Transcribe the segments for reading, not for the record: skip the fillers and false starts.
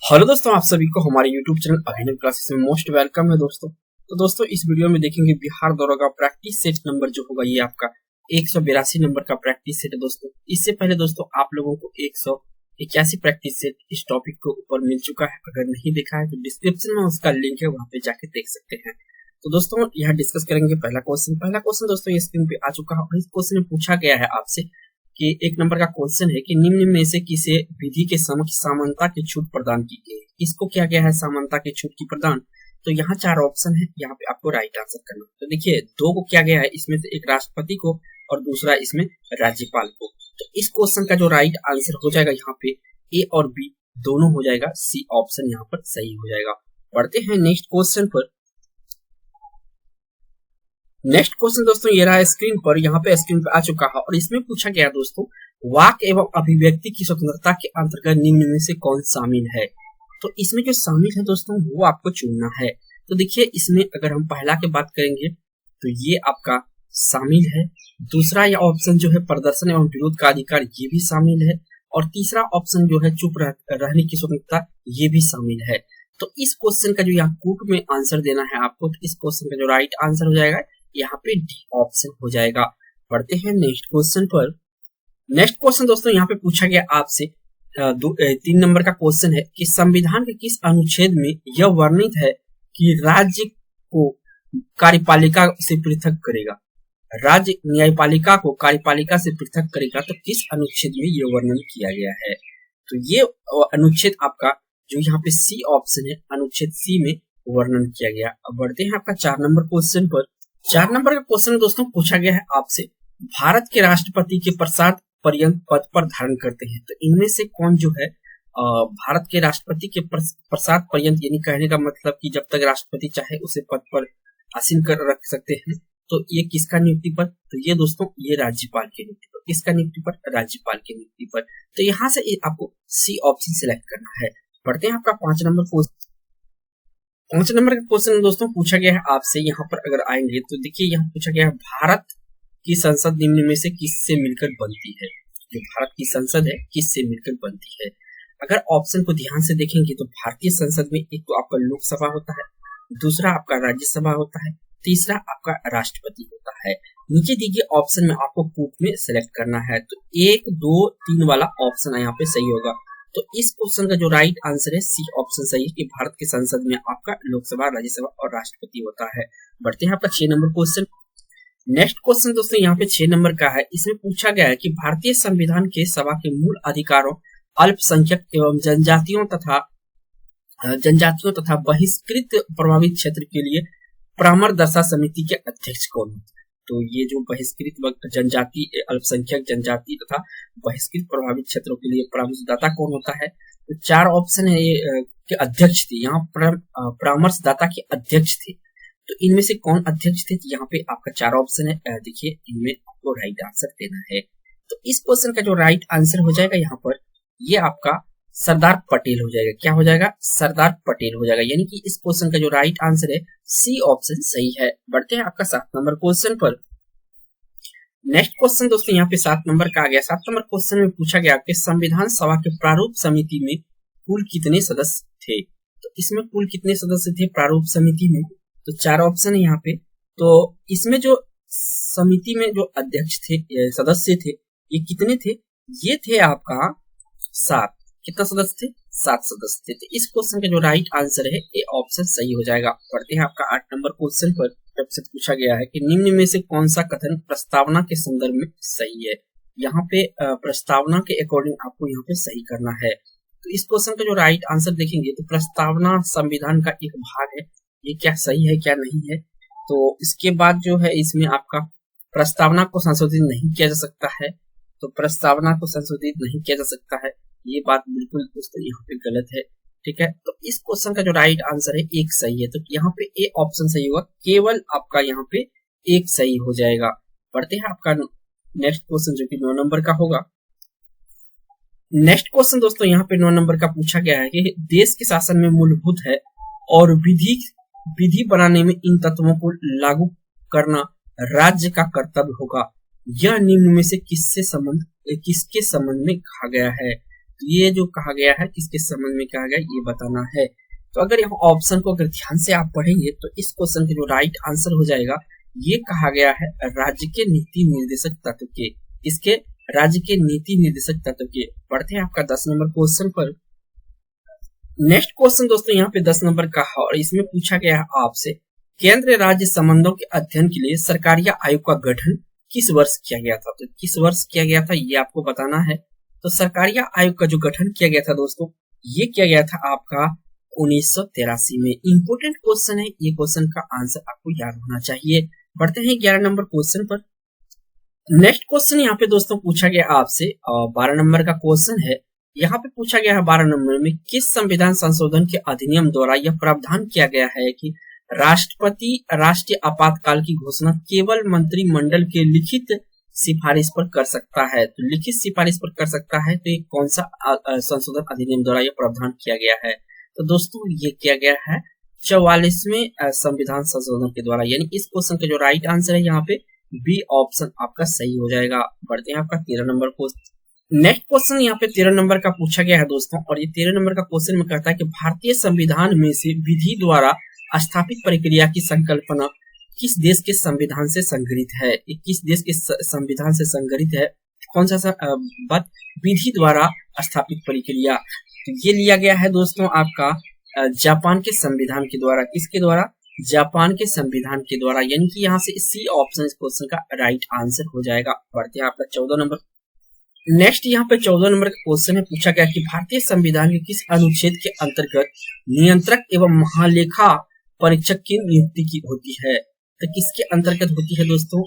Hello दोस्तों, आप सभी को हमारे YouTube चैनल अभिनव क्लासेस में मोस्ट वेलकम है दोस्तों। तो दोस्तों इस वीडियो में देखेंगे बिहार दौरा का प्रैक्टिस सेट नंबर जो होगा ये आपका 182 नंबर का प्रैक्टिस सेट है दोस्तों। इससे पहले दोस्तों आप लोगों को 181 प्रैक्टिस सेट इस टॉपिक के ऊपर मिल चुका है। अगर नहीं देखा है तो डिस्क्रिप्शन में उसका लिंक है, वहां पे जाके देख सकते हैं। तो दोस्तों यहाँ डिस्कस करेंगे पहला क्वेश्चन दोस्तों ये स्क्रीन पे आ चुका है। इस क्वेश्चन में पूछा गया है आपसे कि एक नंबर का क्वेश्चन है कि निम्न में से किसे विधि के समक्ष समानता की छूट प्रदान की गई है। इसको क्या गया है समानता की छूट की प्रदान। तो यहाँ 4 ऑप्शन है, यहाँ पे आपको राइट आंसर करना। तो देखिए 2 को क्या गया है, इसमें से एक राष्ट्रपति को और दूसरा इसमें राज्यपाल को। तो इस क्वेश्चन का जो राइट आंसर हो जाएगा यहाँ पे ए और बी दोनों हो जाएगा, सी ऑप्शन यहाँ पर सही हो जाएगा। बढ़ते हैं नेक्स्ट क्वेश्चन पर। नेक्स्ट क्वेश्चन दोस्तों ये रहा स्क्रीन पर, यहाँ पे स्क्रीन पर आ चुका है और इसमें पूछा गया दोस्तों वाक एवं अभिव्यक्ति की स्वतंत्रता के अंतर्गत निम्न में से कौन शामिल है। तो इसमें जो शामिल है दोस्तों वो आपको चुनना है। तो देखिए इसमें अगर हम पहला की बात करेंगे तो ये आपका शामिल है। दूसरा ये ऑप्शन जो है प्रदर्शन एवं विरोध का अधिकार ये भी शामिल है। और तीसरा ऑप्शन जो है चुप रहने की स्वतंत्रता ये भी शामिल है। तो इस क्वेश्चन का जो यहाँ कूट में आंसर देना है आपको, तो इस क्वेश्चन का जो राइट आंसर हो जाएगा यहाँ पे डी ऑप्शन हो जाएगा। पढ़ते हैं नेक्स्ट क्वेश्चन पर। नेक्स्ट क्वेश्चन दोस्तों यहाँ पे पूछा गया आपसे 3 नंबर का क्वेश्चन है कि संविधान के किस अनुच्छेद में यह वर्णित है कि राज्य को कार्यपालिका से पृथक करेगा। राज्य न्यायपालिका को कार्यपालिका से पृथक करेगा, तो किस अनुच्छेद में यह वर्णन किया गया है। तो ये अनुच्छेद आपका जो यहाँ पे सी ऑप्शन है, अनुच्छेद सी में वर्णन किया गया। अब बढ़ते हैं आपका 4 नंबर क्वेश्चन पर। 4 नंबर का क्वेश्चन दोस्तों पूछा गया है आपसे भारत के राष्ट्रपति के प्रसाद पर्यंत पद पर धारण करते हैं। तो इनमें से कौन जो है भारत के राष्ट्रपति के प्रसाद पर्यंत, यानी कहने का मतलब कि जब तक राष्ट्रपति चाहे उसे पद पर आसीन कर रख सकते हैं। तो ये किसका नियुक्ति पर, तो ये दोस्तों ये राज्यपाल की नियुक्ति पर। किसका नियुक्ति पर, राज्यपाल की नियुक्ति पर। तो यहाँ से आपको सी ऑप्शन सिलेक्ट करना है। पढ़ते हैं आपका 5 नंबर क्वेश्चन। 5 नंबर का क्वेश्चन दोस्तों पूछा गया है आपसे, यहाँ पर अगर आएंगे तो देखिए यहाँ पूछा गया है भारत की संसद निम्न में से किससे मिलकर बनती है। जो भारत की संसद है किससे मिलकर बनती है। अगर ऑप्शन को ध्यान से देखेंगे तो भारतीय संसद में एक तो आपका लोकसभा होता है, दूसरा आपका राज्यसभा होता है, तीसरा आपका राष्ट्रपति होता है। नीचे दी गई ऑप्शन में आपको कूट में सिलेक्ट करना है। तो 1, 2, 3 वाला ऑप्शन यहाँ पे सही होगा। तो इस क्वेश्चन का जो राइट आंसर है सी ऑप्शन सही है कि भारत के संसद में आपका लोकसभा, राज्यसभा और राष्ट्रपति होता है। बढ़ते हैं आपका 6 नंबर क्वेश्चन। नेक्स्ट क्वेश्चन दोस्तों यहाँ पे 6 नंबर का है। इसमें पूछा गया है कि भारतीय संविधान के सभा के मूल अधिकारों अल्पसंख्यक एवं जनजातियों तथा बहिष्कृत प्रभावित क्षेत्र के लिए परामर्शदाता समिति के अध्यक्ष कौन होते हैं। तो ये जो बहिष्कृत जनजाति, अल्पसंख्यक जनजाति तथा बहिष्कृत प्रभावित क्षेत्रों के लिए परामर्शदाता कौन होता है। तो 4 ऑप्शन है ये के अध्यक्ष थे, यहाँ परामर्शदाता के अध्यक्ष थे। तो इनमें से कौन अध्यक्ष थे, तो यहाँ पे आपका 4 ऑप्शन है। देखिए इनमें आपको राइट आंसर देना है। तो इस क्वेश्चन का जो राइट आंसर हो जाएगा यहाँ पर ये आपका सरदार पटेल हो जाएगा। क्या हो जाएगा, सरदार पटेल हो जाएगा। यानी कि इस क्वेश्चन का जो राइट आंसर है सी ऑप्शन सही है। बढ़ते हैं आपका 7 नंबर क्वेश्चन पर। नेक्स्ट क्वेश्चन दोस्तों यहाँ पे 7 नंबर का आ गया। 7 नंबर क्वेश्चन में पूछा गया कि संविधान सभा के प्रारूप समिति में कुल कितने सदस्य थे। तो इसमें कुल कितने सदस्य थे प्रारूप समिति में, तो 4 ऑप्शन है यहाँ पे। तो इसमें जो समिति में जो अध्यक्ष थे, सदस्य थे, ये कितने थे, ये थे आपका 7। कितना सदस्य थे, 7 सदस्य थे। तो इस क्वेश्चन का जो राइट आंसर है ए ऑप्शन सही हो जाएगा। पढ़ते हैं आपका 8 नंबर क्वेश्चन पर। सबसे पूछा गया है कि निम्न में से कौन सा कथन प्रस्तावना के संदर्भ में सही है। यहाँ पे प्रस्तावना के अकॉर्डिंग आपको यहाँ पे सही करना है। तो इस क्वेश्चन का जो राइट आंसर देखेंगे तो प्रस्तावना संविधान का एक भाग है, ये क्या सही है क्या नहीं है। तो इसके बाद जो है इसमें आपका प्रस्तावना को संशोधित नहीं किया जा सकता है। तो प्रस्तावना को संशोधित नहीं किया जा सकता है, ये बात बिल्कुल दोस्तों यहाँ पे गलत है। ठीक है, तो इस क्वेश्चन का जो राइट आंसर है एक सही है। तो यहाँ पे ए ऑप्शन सही होगा, केवल आपका यहाँ पे एक सही हो जाएगा। पढ़ते हैं आपका नेक्स्ट क्वेश्चन जो कि 9 नंबर का होगा। नेक्स्ट क्वेश्चन दोस्तों यहाँ पे 9 नंबर का पूछा गया है कि देश के शासन में मूलभूत है और विधि बनाने में इन तत्वों को लागू करना राज्य का कर्तव्य होगा। यह निम्न में से किसके संबंध में कहा गया है। ये जो कहा गया है किसके संबंध में कहा गया ये बताना है। तो अगर यहाँ ऑप्शन को अगर ध्यान से आप पढ़ेंगे तो इस क्वेश्चन का जो राइट आंसर हो जाएगा, ये कहा गया है राज्य के नीति निर्देशक तत्व के, इसके राज्य के नीति निर्देशक तत्व के। पढ़ते हैं आपका 10 नंबर क्वेश्चन पर। नेक्स्ट क्वेश्चन दोस्तों यहाँ पे 10 नंबर का है और इसमें पूछा गया है आपसे, केंद्र राज्य संबंधों के अध्ययन के लिए सरकारिया आयोग का गठन किस वर्ष किया गया था? तो किस वर्ष किया गया था ये आपको बताना है। तो सरकारिया आयोग का जो गठन किया गया था दोस्तों, ये किया गया था आपका 1983 में। इंपोर्टेंट क्वेश्चन है, ये क्वेश्चन का आंसर आपको याद होना चाहिए। बढ़ते हैं 11 नंबर क्वेश्चन पर। नेक्स्ट क्वेश्चन यहाँ पे दोस्तों पूछा गया आपसे 12 नंबर का क्वेश्चन है। यहाँ पे पूछा गया है 12 नंबर में, किस संविधान संशोधन के अधिनियम द्वारा यह प्रावधान किया गया है कि राष्ट्रपति राष्ट्रीय आपातकाल की घोषणा केवल मंत्रिमंडल के लिखित सिफारिश पर कर सकता है? तो लिखित सिफारिश पर कर सकता है, तो ये कौन सा संशोधन अधिनियम द्वारा यह प्रावधान किया गया है? तो दोस्तों ये किया गया है 44वें संविधान संशोधन के द्वारा, यानी इस क्वेश्चन का जो राइट आंसर है यहाँ पे बी ऑप्शन आपका सही हो जाएगा। बढ़ते हैं आपका 13 नंबर क्वेश्चन। नेक्स्ट क्वेश्चन यहाँ पे 13 नंबर का पूछा गया है दोस्तों, और ये 13 नंबर का क्वेश्चन में कहता है कि भारतीय संविधान में से विधि द्वारा स्थापित प्रक्रिया की संकल्पना किस देश के संविधान से संग्रहित है? ये किस देश के संविधान से संग्रहित है? कौन सा बात? विधि द्वारा स्थापित प्रक्रिया। तो ये लिया गया है दोस्तों आपका जापान के संविधान के द्वारा। किसके द्वारा? जापान के संविधान के द्वारा, यानी कि यहाँ से सी ऑप्शन इस क्वेश्चन का राइट आंसर हो जाएगा। बढ़ते हैं आपका 14 नंबर। नेक्स्ट यहाँ पे 14 नंबर का क्वेश्चन है, पूछा गया कि भारतीय संविधान के किस अनुच्छेद के अंतर्गत नियंत्रक एवं महालेखा परीक्षक की नियुक्ति की होती है? तो किसके अंतर्गत होती है दोस्तों?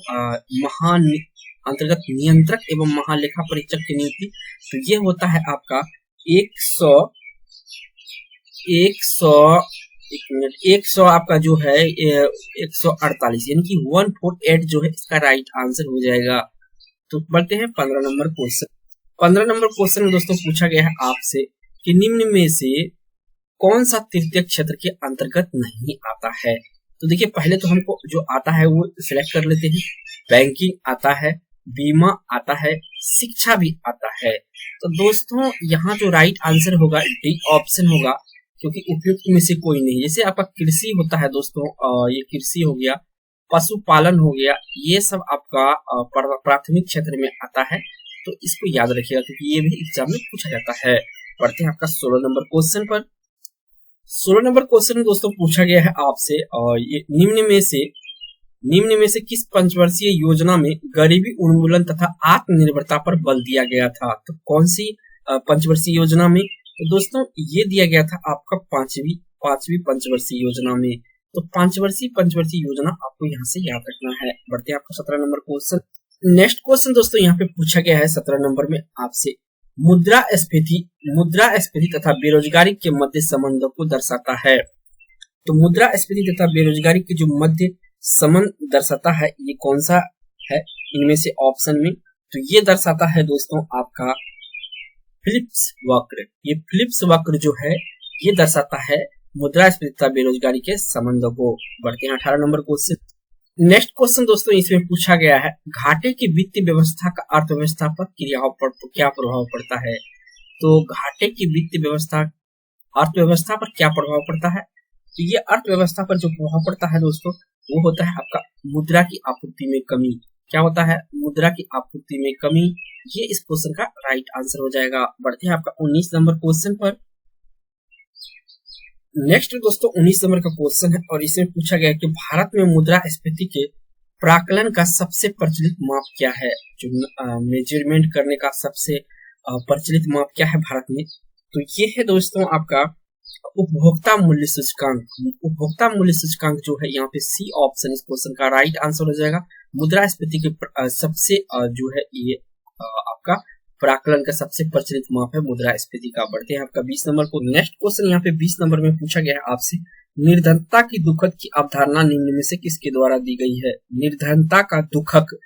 अंतर्गत नियंत्रक एवं महालेखा परीक्षक की नियुक्ति। तो ये होता है आपका 100 आपका जो है 148, यानी कि 148 जो है इसका राइट आंसर हो जाएगा। तो बढ़ते हैं 15 नंबर क्वेश्चन। 15 नंबर क्वेश्चन में दोस्तों पूछा गया है आपसे कि निम्न में से कौन सा तृतीय क्षेत्र के अंतर्गत नहीं आता है? तो देखिए पहले तो हमको जो आता है वो सिलेक्ट कर लेते हैं। बैंकिंग आता है, बीमा आता है, शिक्षा भी आता है। तो दोस्तों यहाँ जो राइट आंसर होगा डी ऑप्शन होगा, क्योंकि उपयुक्त में से कोई नहीं। जैसे आपका कृषि होता है दोस्तों, ये कृषि हो गया, पशुपालन हो गया, ये सब आपका प्राथमिक क्षेत्र में आता है। तो इसको याद रखिएगा क्योंकि ये भी एग्जाम में पूछा जाता है। पढ़ते हैं आपका 16 नंबर क्वेश्चन पर। 16 नंबर क्वेश्चन में दोस्तों पूछा गया है आपसे, और ये निम्न में से किस पंचवर्षीय योजना में गरीबी उन्मूलन तथा आत्मनिर्भरता पर बल दिया गया था? तो कौन सी पंचवर्षीय योजना में? तो दोस्तों ये दिया गया था आपका पांचवी पंचवर्षीय योजना में। तो पंचवर्षीय योजना आपको यहाँ से याद रखना है। बढ़ते हैं आपका 17 नंबर क्वेश्चन। नेक्स्ट क्वेश्चन दोस्तों यहाँ पे पूछा गया है 17 नंबर में आपसे, मुद्रास्फीति तथा बेरोजगारी के मध्य संबंधों को दर्शाता है। तो मुद्रास्फीति तथा बेरोजगारी के जो मध्य संबंध दर्शाता है ये कौन सा है इनमें से ऑप्शन में? तो ये दर्शाता है दोस्तों आपका फिलिप्स वक्र। ये फिलिप्स वक्र जो है ये दर्शाता है मुद्रास्फीति तथा बेरोजगारी के संबंधों को। बढ़ते हैं 18 नंबर क्वेश्चन। नेक्स्ट क्वेश्चन दोस्तों इसमें पूछा गया है, घाटे की वित्तीय व्यवस्था का अर्थव्यवस्था पर क्या प्रभाव पड़ता है? तो घाटे की वित्तीय व्यवस्था अर्थव्यवस्था पर क्या प्रभाव पड़ता है? तो ये अर्थव्यवस्था पर जो प्रभाव पड़ता है दोस्तों वो होता है आपका मुद्रा की आपूर्ति में कमी। क्या होता है? मुद्रा की आपूर्ति में कमी। ये इस क्वेश्चन का राइट आंसर हो जाएगा। बढ़ते हैं आपका 19 नंबर क्वेश्चन पर। नेक्स्ट दोस्तों 19 नंबर का क्वेश्चन है और इसमें पूछा गया है कि भारत में मुद्रास्फीति के प्राकलन का सबसे प्रचलित माप क्या है? जो मेजरमेंट करने का सबसे प्रचलित माप क्या है भारत में? तो ये है दोस्तों आपका उपभोक्ता मूल्य सूचकांक। उपभोक्ता मूल्य सूचकांक जो है यहाँ पे सी ऑप्शन इस क्वेश्चन का राइट आंसर हो जाएगा। मुद्रास्फीति के सबसे जो है ये आपका प्राकलन का सबसे प्रचलित माप है मुद्रास्फीति का। बढ़ते हैं आपका 20 नंबर को। नेक्स्ट क्वेश्चन यहाँ पे 20 नंबर में पूछा गया है आपसे, निर्धनता की दुखक की अवधारणा निम्न में से किसके द्वारा दी गई है? निर्धनता का दुखक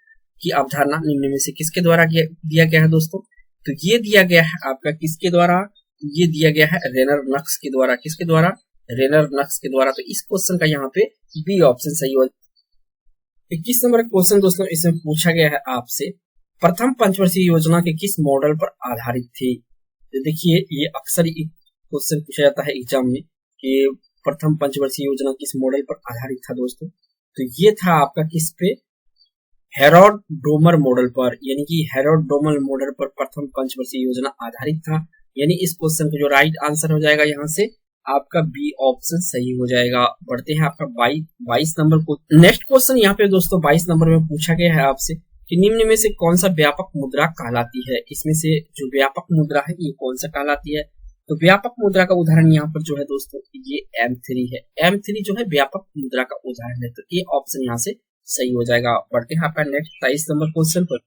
की अवधारणा निम्न में से किसके द्वारा दिया गया है दोस्तों? तो ये दिया गया है आपका किसके द्वारा? ये दिया गया है रेनर नक्स के द्वारा। किसके द्वारा? रेनर नक्स के द्वारा। तो इस क्वेश्चन का यहाँ पे बी ऑप्शन सही हो। 21 नंबर क्वेश्चन दोस्तों इसमें पूछा गया है आपसे, प्रथम पंचवर्षीय योजना के किस मॉडल पर आधारित थी? तो देखिए ये अक्सर क्वेश्चन पूछा जाता है एग्जाम में कि प्रथम पंचवर्षीय योजना किस मॉडल पर आधारित था दोस्तों। तो ये था आपका किस पे, हेरोड डोमर मॉडल पर, यानी कि हेरोड डोमर मॉडल पर प्रथम पंचवर्षीय योजना आधारित था। यानी इस क्वेश्चन का जो राइट आंसर हो जाएगा यहाँ से आपका बी ऑप्शन सही हो जाएगा। बढ़ते हैं आपका 22 नंबर को। नेक्स्ट क्वेश्चन यहाँ पे दोस्तों 22 नंबर में पूछा गया है आपसे कि निम्न में से कौन सा व्यापक मुद्रा कहलाती है। इसमें से जो व्यापक मुद्रा है ये कौन सा कहलाती है। तो व्यापक मुद्रा का उदाहरण यहाँ पर जो है दोस्तों ये M3 है। M3 जो है व्यापक मुद्रा का उदाहरण है। तो ये ऑप्शन यहाँ से सही हो जाएगा। बढ़ते हैं आपका नेक्स्ट 23 नंबर क्वेश्चन पर।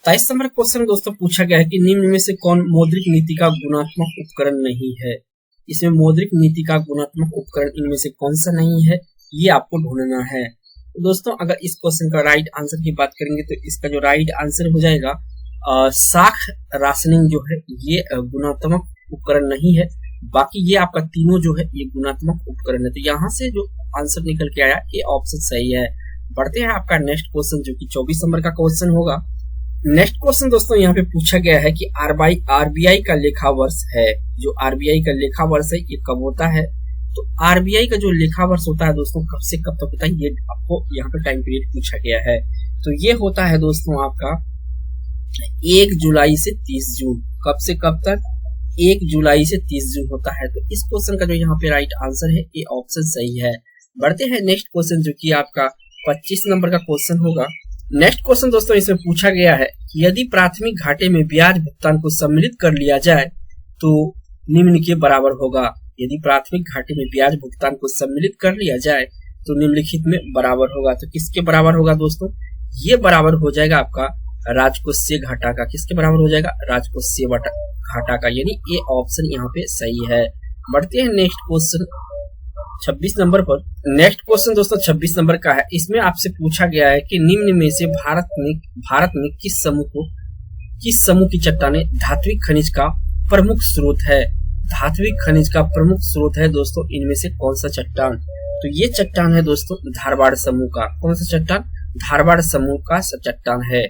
23 नंबर क्वेश्चन दोस्तों पूछा गया है कि निम्न में से कौन मौद्रिक नीति का गुणात्मक उपकरण नहीं है। इसमें मौद्रिक नीति का गुणात्मक उपकरण इनमें से कौन सा नहीं है, ये आपको ढूंढना है। तो दोस्तों अगर इस क्वेश्चन का राइट आंसर की बात करेंगे तो इसका जो राइट आंसर हो जाएगा साख राशनिंग जो है ये गुणात्मक उपकरण नहीं है। बाकी ये आपका तीनों जो है ये गुणात्मक उपकरण है। तो यहाँ से जो आंसर निकल के आया ये ऑप्शन सही है। बढ़ते हैं आपका नेक्स्ट क्वेश्चन जो कि 24 नंबर का क्वेश्चन होगा। नेक्स्ट क्वेश्चन दोस्तों यहाँ पे पूछा गया है कि आरबीआई का लेखा वर्ष है। जो आरबीआई का लेखा वर्ष है ये कब होता है। तो आरबीआई का जो लेखा वर्ष होता है दोस्तों कब से कब तक होता है, ये आपको यहाँ पे टाइम पीरियड पूछा गया है। तो ये होता है दोस्तों आपका 1 जुलाई से 30 जून। कब से कब तक, 1 जुलाई से 30 जून होता है। तो इस क्वेश्चन का जो यहाँ पे राइट आंसर है ये ऑप्शन सही है। बढ़ते हैं नेक्स्ट क्वेश्चन जो कि आपका 25 नंबर का क्वेश्चन होगा। नेक्स्ट क्वेश्चन दोस्तों इसमें पूछा गया है कि यदि प्राथमिक घाटे में ब्याज भुगतान को सम्मिलित कर लिया जाए तो निम्न के बराबर होगा। यदि प्राथमिक घाटे में ब्याज भुगतान को सम्मिलित कर लिया जाए तो निम्नलिखित में बराबर होगा। तो किसके बराबर होगा दोस्तों, ये बराबर हो जाएगा आपका राजकोषीय घाटा का। किसके बराबर हो जाएगा, राजकोषीय घाटा का। यानी ये ऑप्शन यहाँ पे सही है। बढ़ते हैं नेक्स्ट क्वेश्चन 26 नंबर पर। नेक्स्ट क्वेश्चन दोस्तों 26 नंबर का है। इसमें आपसे पूछा गया है कि निम्न में से भारत में किस समूह की चट्टानें धात्विक खनिज का प्रमुख स्रोत है। धात्विक खनिज का प्रमुख स्रोत है दोस्तों इनमें से कौन सा चट्टान। तो ये चट्टान है दोस्तों धारवाड़ समूह का। कौन सा चट्टान, धारवाड़ समूह का चट्टान है।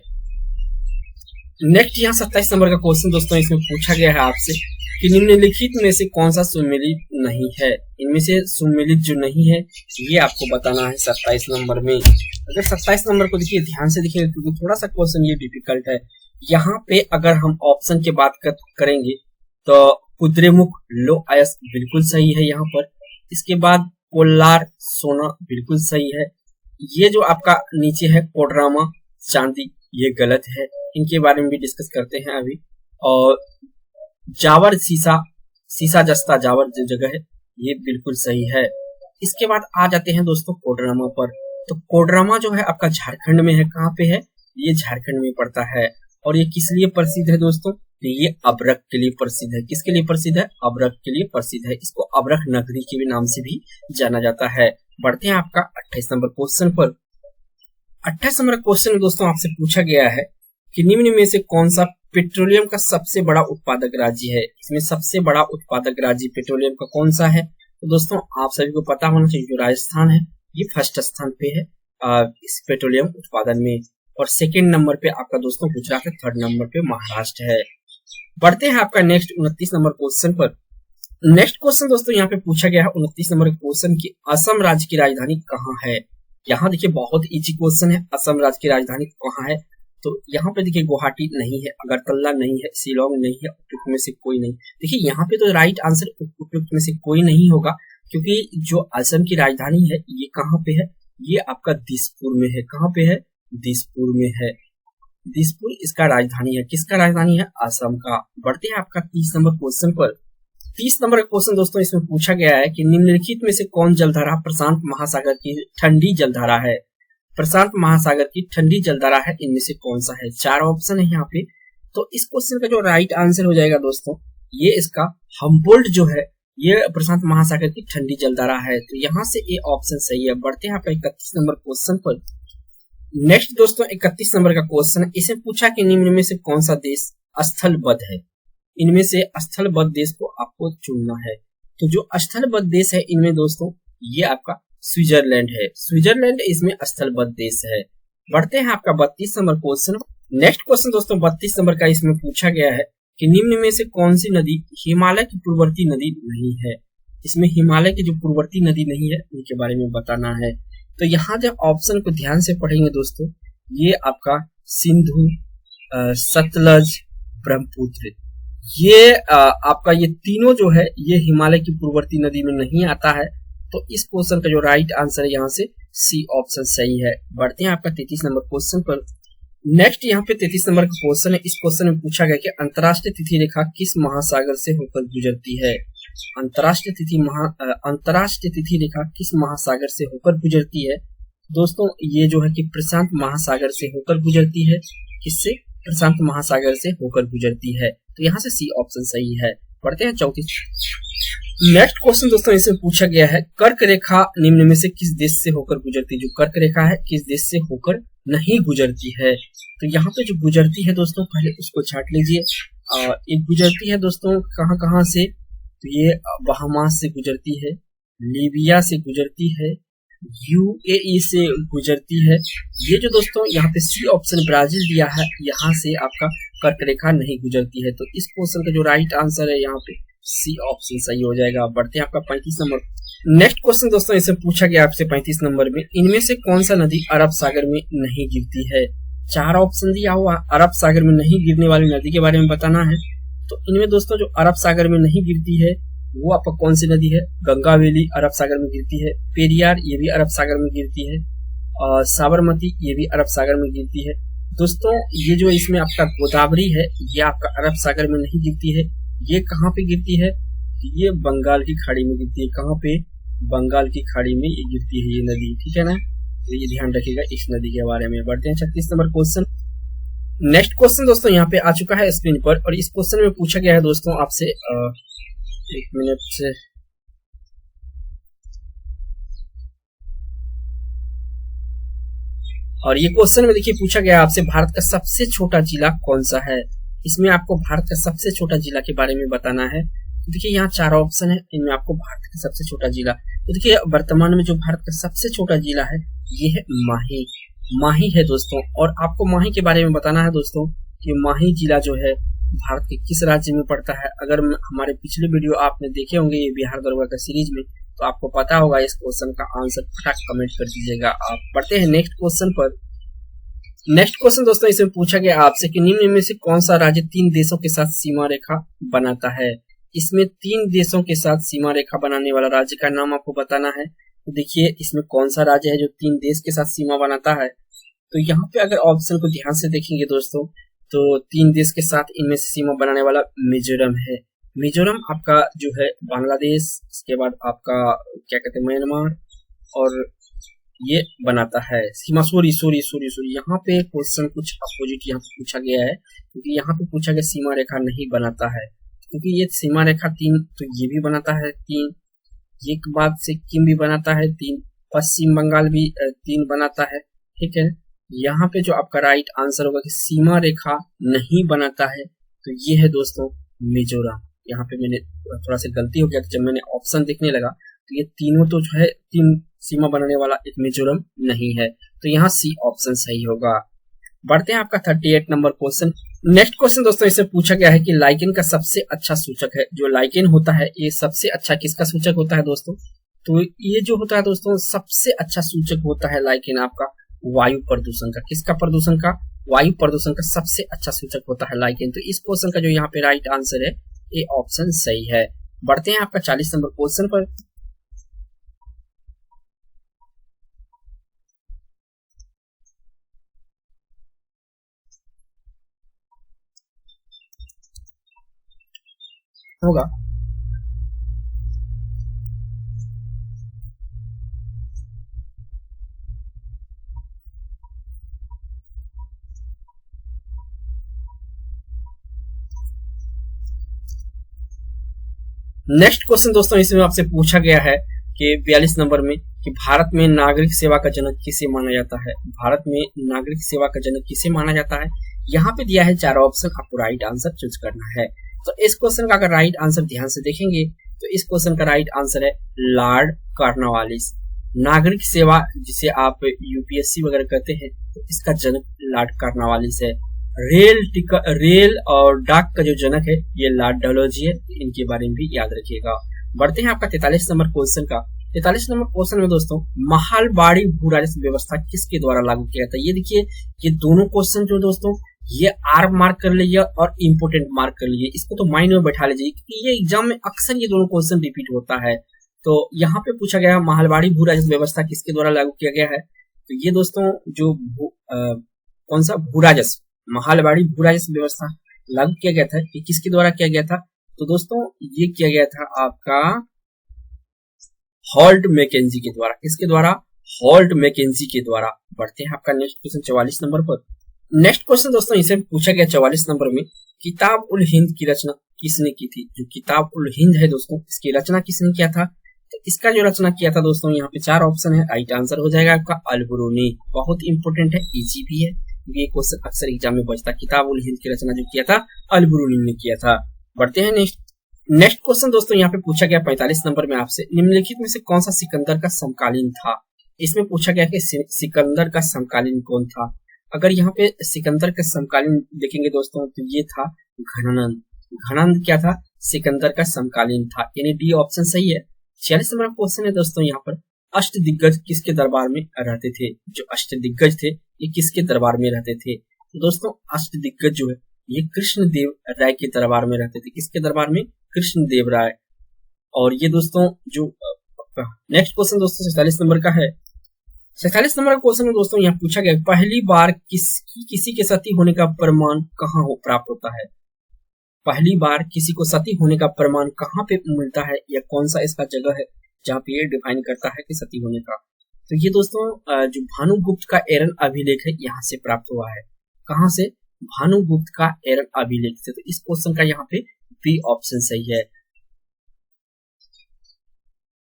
नेक्स्ट यहाँ 27 नंबर का क्वेश्चन दोस्तों इसमें पूछा गया है आपसे कि निम्नलिखित में से कौन सा सुमेलित नहीं है। इनमें से सुमेलित जो नहीं है ये आपको बताना है 27 नंबर में। अगर 27 नंबर को देखिए ध्यान से देखिए क्योंकि थोड़ा सा क्वेश्चन ये डिफिकल्ट है। यहाँ पे अगर हम ऑप्शन की बात करेंगे तो कुद्रेमुख लो अयस्क बिल्कुल सही है यहाँ पर। इसके बाद कोल्लार सोना बिल्कुल सही है। ये जो आपका नीचे है कोडरामा चांदी ये गलत है। इनके बारे में भी डिस्कस करते हैं अभी। और जावर सीसा जस्ता जावर जो जगह है ये बिल्कुल सही है। इसके बाद आ जाते हैं दोस्तों कोडरामा पर। तो कोडरामा जो है आपका झारखंड में है। कहाँ पे है, ये झारखंड में पड़ता है। और ये किस लिए प्रसिद्ध है दोस्तों, तो ये अबरख के लिए प्रसिद्ध है। किसके लिए प्रसिद्ध है, अबरख के लिए प्रसिद्ध है। इसको अबरख नगरी के भी नाम से भी जाना जाता है। बढ़ते हैं आपका 28 नंबर क्वेश्चन पर। 28 नंबर क्वेश्चन दोस्तों आपसे पूछा गया है कि निम्न में से कौन सा पेट्रोलियम का सबसे बड़ा उत्पादक राज्य है। इसमें सबसे बड़ा उत्पादक राज्य पेट्रोलियम का कौन सा है। तो दोस्तों आप सभी को पता होना चाहिए जो राजस्थान है ये फर्स्ट स्थान पे है इस पेट्रोलियम उत्पादन में। और सेकेंड नंबर पे आपका दोस्तों गुजरात है। थर्ड नंबर पे महाराष्ट्र है। बढ़ते हैं आपका नेक्स्ट 29 नंबर क्वेश्चन पर। नेक्स्ट क्वेश्चन दोस्तों यहाँ पे पूछा गया है 29 नंबर क्वेश्चन की असम राज्य की राजधानी कहाँ है। यहाँ देखिए बहुत इजी क्वेश्चन है। असम राज्य की राजधानी कहाँ है, तो यहाँ पे देखिए गुवाहाटी नहीं है, अगरतला नहीं है, शिलोंग नहीं है, उपयुक्त में से कोई नहीं। देखिए यहाँ पे तो राइट आंसर उपयुक्त में से कोई नहीं होगा क्योंकि जो असम की राजधानी है ये कहाँ पे है, ये आपका दिसपुर में है। कहाँ पे है, दिसपुर में है। दिसपुर इसका राजधानी है। किसका राजधानी है, असम का। बढ़ते हैं आपका 30 नंबर क्वेश्चन पर। 30 नंबर क्वेश्चन दोस्तों इसमें पूछा गया है कि निम्नलिखित में से कौन जलधारा प्रशांत महासागर की ठंडी जलधारा है। प्रशांत महासागर की ठंडी जलधारा है, इनमें से कौन सा है। 4 ऑप्शन है यहाँ पे। तो इस क्वेश्चन का जो राइट आंसर हो जाएगा दोस्तों ये इसका हम्बोल्ट जो है ये प्रशांत महासागर की ठंडी जलधारा है। तो यहाँ से ये ऑप्शन सही है। बढ़ते हैं आपका 31 नंबर क्वेश्चन पर। नेक्स्ट दोस्तों 31 नंबर का क्वेश्चन है। इसे पूछा कि निम्न में से कौन सा देश स्थलबद्ध है। इनमें से स्थलबद्ध देश को आपको चुनना है। तो जो स्थलबद्ध देश है इनमें दोस्तों ये आपका स्विट्जरलैंड है। स्विट्जरलैंड इसमें स्थलबद्ध देश है। बढ़ते हैं आपका 32 नंबर क्वेश्चन। नेक्स्ट क्वेश्चन दोस्तों 32 नंबर का इसमें पूछा गया है कि निम्न में से कौन सी नदी हिमालय की पूर्ववर्ती नदी नहीं है। इसमें हिमालय की जो पूर्ववर्ती नदी नहीं है उनके बारे में बताना है। तो यहाँ जब ऑप्शन को ध्यान से पढ़ेंगे दोस्तों, ये आपका सिंधु, सतलज, ब्रह्मपुत्र, ये आपका ये तीनों जो है ये हिमालय की पूर्ववर्ती नदी में नहीं आता है। तो इस क्वेश्चन का जो राइट आंसर है यहाँ से सी ऑप्शन सही है। बढ़ते हैं आपका 33 नंबर क्वेश्चन पर। नेक्स्ट यहाँ पे 33 नंबर का क्वेश्चन है। इस क्वेश्चन में पूछा गया कि अंतरराष्ट्रीय तिथि रेखा किस महासागर से होकर गुजरती है। अंतरराष्ट्रीय तिथि रेखा किस महासागर से होकर गुजरती है। दोस्तों ये जो है कि प्रशांत महासागर से होकर गुजरती है। किससे? प्रशांत महासागर से होकर गुजरती है। तो यहाँ से सी ऑप्शन सही है। पढ़ते हैं 34 नेक्स्ट क्वेश्चन दोस्तों। इसमें पूछा गया है कर्क रेखा निम्न में से किस देश से होकर गुजरती है। जो कर्क रेखा है किस देश से होकर नहीं गुजरती है। तो यहाँ पे जो गुजरती है दोस्तों पहले उसको छाट लीजिए। ये गुजरती है दोस्तों कहाँ कहाँ से। तो ये बहामास से गुजरती है, लीबिया से गुजरती है, यूएई से गुजरती है। ये जो दोस्तों यहाँ पे सी ऑप्शन ब्राजील दिया है, यहाँ से आपका कर्क रेखा नहीं गुजरती है। तो इस क्वेश्चन का जो राइट आंसर है यहाँ पे सी ऑप्शन सही हो जाएगा। बढ़ते हैं आपका 35 नंबर। नेक्स्ट क्वेश्चन दोस्तों इससे पूछा गया आपसे 35 नंबर में, इनमें से कौन सा नदी अरब सागर में नहीं गिरती है। 4 ऑप्शन दिया हुआ, अरब सागर में नहीं गिरने वाली नदी के बारे में बताना है। तो इनमें दोस्तों जो अरब सागर में नहीं गिरती है वो आपका कौन सी नदी है। गंगा वैली अरब सागर में गिरती है, पेरियार ये भी अरब सागर में गिरती है, और साबरमती ये भी अरब सागर में गिरती है। दोस्तों ये जो इसमें आपका गोदावरी है ये आपका अरब सागर में नहीं गिरती है। ये कहाँ पे गिरती है? ये बंगाल की खाड़ी में गिरती है। कहाँ पे? बंगाल की खाड़ी में ये गिरती है ये नदी, ठीक है ना। तो ये ध्यान रखिएगा इस नदी के बारे में। बढ़ते हैं 36 नंबर क्वेश्चन। नेक्स्ट क्वेश्चन दोस्तों यहाँ पे आ चुका है स्क्रीन पर, और इस क्वेश्चन में पूछा गया है दोस्तों आपसे, एक मिनट से, और ये क्वेश्चन में देखिए पूछा गया आपसे भारत का सबसे छोटा जिला कौन सा है। इसमें आपको भारत का सबसे छोटा जिला के बारे में बताना है। तो देखिए यहाँ 4 ऑप्शन है, इनमें आपको भारत का सबसे छोटा जिला, तो देखिए वर्तमान में जो भारत का सबसे छोटा जिला है ये है माही। माही है दोस्तों। और आपको माही के बारे में बताना है दोस्तों कि माही जिला जो है भारत के किस राज्य में पड़ता है। अगर हमारे पिछले वीडियो आपने देखे होंगे ये बिहार दरोगा का सीरीज में, तो आपको पता होगा। इस क्वेश्चन का आंसर फटाक कमेंट कर दीजिएगा आप। पढ़ते हैं नेक्स्ट क्वेश्चन पर। नेक्स्ट क्वेश्चन दोस्तों इसमें पूछा गया आपसे कि निम्न में से कौन सा राज्य 3 देशों के साथ सीमा रेखा बनाता है। इसमें 3 देशों के साथ सीमा रेखा बनाने वाला राज्य का नाम आपको बताना है। तो देखिए इसमें कौन सा राज्य है जो 3 देश के साथ सीमा बनाता है। तो यहाँ पे अगर ऑप्शन को ध्यान से देखेंगे दोस्तों, तो 3 देश के साथ इनमें से सीमा बनाने वाला मिजोरम है। मिजोरम आपका जो है बांग्लादेश, इसके बाद आपका क्या कहते हैं म्यांमार, और ये बनाता है सीमा। सॉरी यहाँ पे क्वेश्चन कुछ अपोजिट यहाँ पे पूछा गया है, क्योंकि यहाँ पे पूछा गया सीमा रेखा नहीं बनाता है, क्योंकि ये सीमा रेखा 3 तो ये भी बनाता है 3, एक बाद सिक्किम भी बनाता है 3, पश्चिम बंगाल भी 3 बनाता है, ठीक है। यहाँ पे जो आपका राइट आंसर होगा कि सीमा रेखा नहीं बनाता है, तो ये है दोस्तों मिजोरम। यहाँ पे मैंने थोड़ा सा गलती हो गया, जब मैंने ऑप्शन देखने लगा तो ये तीनों तो जो है 3 सीमा बनाने वाला एक मिजोरम नहीं है। तो यहाँ सी ऑप्शन सही होगा। बढ़ते हैं आपका 38 नंबर क्वेश्चन। नेक्स्ट क्वेश्चन दोस्तों इससे पूछा गया है कि लाइकेन का सबसे अच्छा सूचक है। जो लाइकेन होता है ये सबसे अच्छा किसका सूचक होता है दोस्तों? तो ये जो होता है दोस्तों सबसे अच्छा सूचक होता है लाइकेन आपका वायु प्रदूषण का। किसका प्रदूषण का? वायु प्रदूषण का सबसे अच्छा सूचक होता है लाइकेन। तो इस क्वेश्चन का जो यहाँ पे राइट आंसर है ये ऑप्शन सही है। बढ़ते हैं आपका 40 नंबर क्वेश्चन पर। होगा नेक्स्ट क्वेश्चन दोस्तों इसमें आपसे पूछा गया है कि 42 नंबर में कि भारत में नागरिक सेवा का जनक किसे माना जाता है। भारत में नागरिक सेवा का जनक किसे माना जाता है। यहाँ पे दिया है 4 ऑप्शन, आपको राइट आंसर चूज करना है। तो इस क्वेश्चन का अगर राइट आंसर ध्यान से देखेंगे तो इस क्वेश्चन का राइट आंसर है लॉर्ड कॉर्नवालिस। नागरिक सेवा जिसे आप यूपीएससी वगैरह कहते हैं, तो इसका जनक लॉर्ड कॉर्नवालिस है। रेल और डाक का जो जनक है ये लॉर्ड डलहौजी है, इनके बारे में भी याद रखिएगा। बढ़ते हैं आपका 43 नंबर क्वेश्चन का। 43 नंबर क्वेश्चन में दोस्तों महालबाड़ी भू राजस्व व्यवस्था किसके द्वारा लागू किया था। ये देखिए, ये दोनों क्वेश्चन जो दोस्तों ये आर मार्क कर लीजिए और इम्पोर्टेंट मार्क कर लीजिए, इसको तो माइंड में बैठा लीजिए क्योंकि ये एग्जाम में अक्सर ये दोनों क्वेश्चन रिपीट होता है। तो यहाँ पे पूछा गया महालबाड़ी भू राजस्व व्यवस्था किसके द्वारा लागू किया गया है। तो ये दोस्तों जो कौन सा भू राजस्व, महालबाड़ी भू राजस्व व्यवस्था लागू किया गया था, ये किसके द्वारा किया गया था। तो दोस्तों ये किया गया था आपका हॉल्ट मैकेंजी के द्वारा। किसके द्वारा, हॉल्ट मैकेंजी के द्वारा। बढ़ते हैं आपका नेक्स्ट क्वेश्चन 44 नंबर पर। नेक्स्ट क्वेश्चन दोस्तों इसे पूछा गया 44 नंबर में, किताब उल हिंद की रचना किसने की थी। जो किताब उल हिंद है दोस्तों, इसकी रचना किसने किया था। तो इसका जो रचना किया था दोस्तों, यहाँ पे 4 ऑप्शन है, राइट आंसर हो जाएगा आपका अल-बुरूनी। बहुत इंपोर्टेंट है, इजी भी है, ये क्वेश्चन अक्सर एग्जाम में बचता। किताब उल हिंद की रचना जो किया था अल-बुरूनी ने किया था। बढ़ते हैं नेक्स्ट क्वेश्चन दोस्तों, यहाँ पे पूछा गया 45 नंबर में आपसे, निम्नलिखित में से कौन सा सिकंदर का समकालीन था। इसमें पूछा गया कि सिकंदर का समकालीन कौन था। अगर यहाँ पे सिकंदर का समकालीन देखेंगे दोस्तों तो ये था घनानंद। घनानंद क्या था, सिकंदर का समकालीन था, यानी डी ऑप्शन सही है। 46 नंबर क्वेश्चन है दोस्तों, यहाँ पर अष्ट दिग्गज किसके दरबार में रहते थे। जो अष्ट दिग्गज थे ये किसके दरबार में रहते थे। तो दोस्तों अष्ट दिग्गज जो है ये कृष्ण देव राय के दरबार में रहते थे। किसके दरबार में, कृष्ण देव राय। और ये दोस्तों जो नेक्स्ट क्वेश्चन दोस्तों 47 नंबर का है। 47 नंबर का क्वेश्चन में दोस्तों यहाँ पूछा गया पहली बार किसी के सती होने का प्रमाण कहाँ प्राप्त होता है। पहली बार किसी को सती होने का प्रमाण कहाँ पे मिलता है, या कौन सा इसका जगह है जहाँ पे ये डिफाइन करता है कि सती होने का। तो ये दोस्तों जो भानुगुप्त का एरन अभिलेख है यहाँ से प्राप्त हुआ है। कहाँ से, भानुगुप्त का एरन अभिलेख से। तो इस क्वेश्चन का यहाँ पे बी ऑप्शन सही है।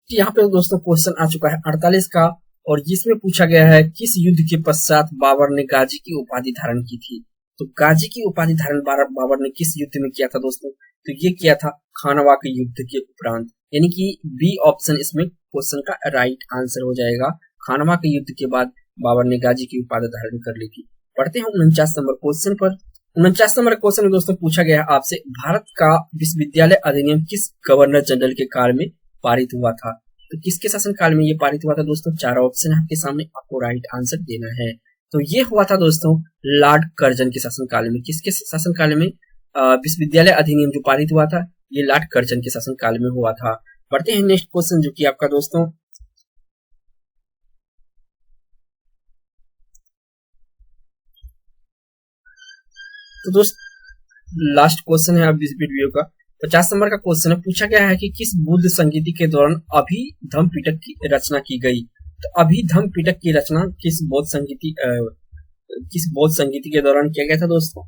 यहाँ पे दोस्तों क्वेश्चन आ चुका है 48 का, और जिसमें पूछा गया है किस युद्ध के पश्चात बाबर ने गाजी की उपाधि धारण की थी। तो गाजी की उपाधि धारण बाबर ने किस युद्ध में किया था दोस्तों। तो ये किया था खानवा के युद्ध के उपरांत, यानी कि बी ऑप्शन इसमें क्वेश्चन का राइट आंसर हो जाएगा। खानवा के युद्ध के बाद बाबर ने गाजी की उपाधि धारण कर ली थी। पढ़ते हैं 49 नंबर क्वेश्चन पर। 49 नंबर क्वेश्चन में दोस्तों पूछा गया आपसे भारत का विश्वविद्यालय अधिनियम किस गवर्नर जनरल के काल में पारित हुआ था। तो किसके शासन काल में ये पारित हुआ था दोस्तों। 4 ऑप्शन आपके सामने, आपको राइट आंसर देना है। तो ये हुआ था दोस्तों लॉर्ड कर्जन के शासन काल में। किसके शासन काल में विश्वविद्यालय अधिनियम जो पारित हुआ था ये लॉर्ड कर्जन के शासन काल में हुआ था। बढ़ते हैं नेक्स्ट क्वेश्चन जो कि आपका दोस्तों लास्ट क्वेश्चन है अब इस वीडियो का। 50 नंबर का क्वेश्चन है, पूछा गया है कि किस बुद्ध संगीति के दौरान अभिधम पिटक की रचना की गई। तो अभिधम पिटक की रचना किस बौद्ध संगीति के दौरान किया गया था दोस्तों।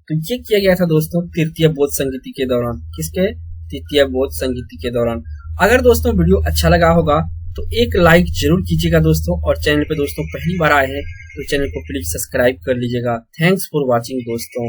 तो ये किया गया था दोस्तों तृतीय बौद्ध संगीति के दौरान। किसके, तृतीय बौद्ध संगीति के दौरान। अगर दोस्तों वीडियो अच्छा लगा होगा तो एक लाइक जरूर कीजिएगा दोस्तों, और चैनल पे दोस्तों पहली बार आए हैं तो चैनल को प्लीज सब्सक्राइब कर लीजिएगा। थैंक्स फॉर वॉचिंग दोस्तों।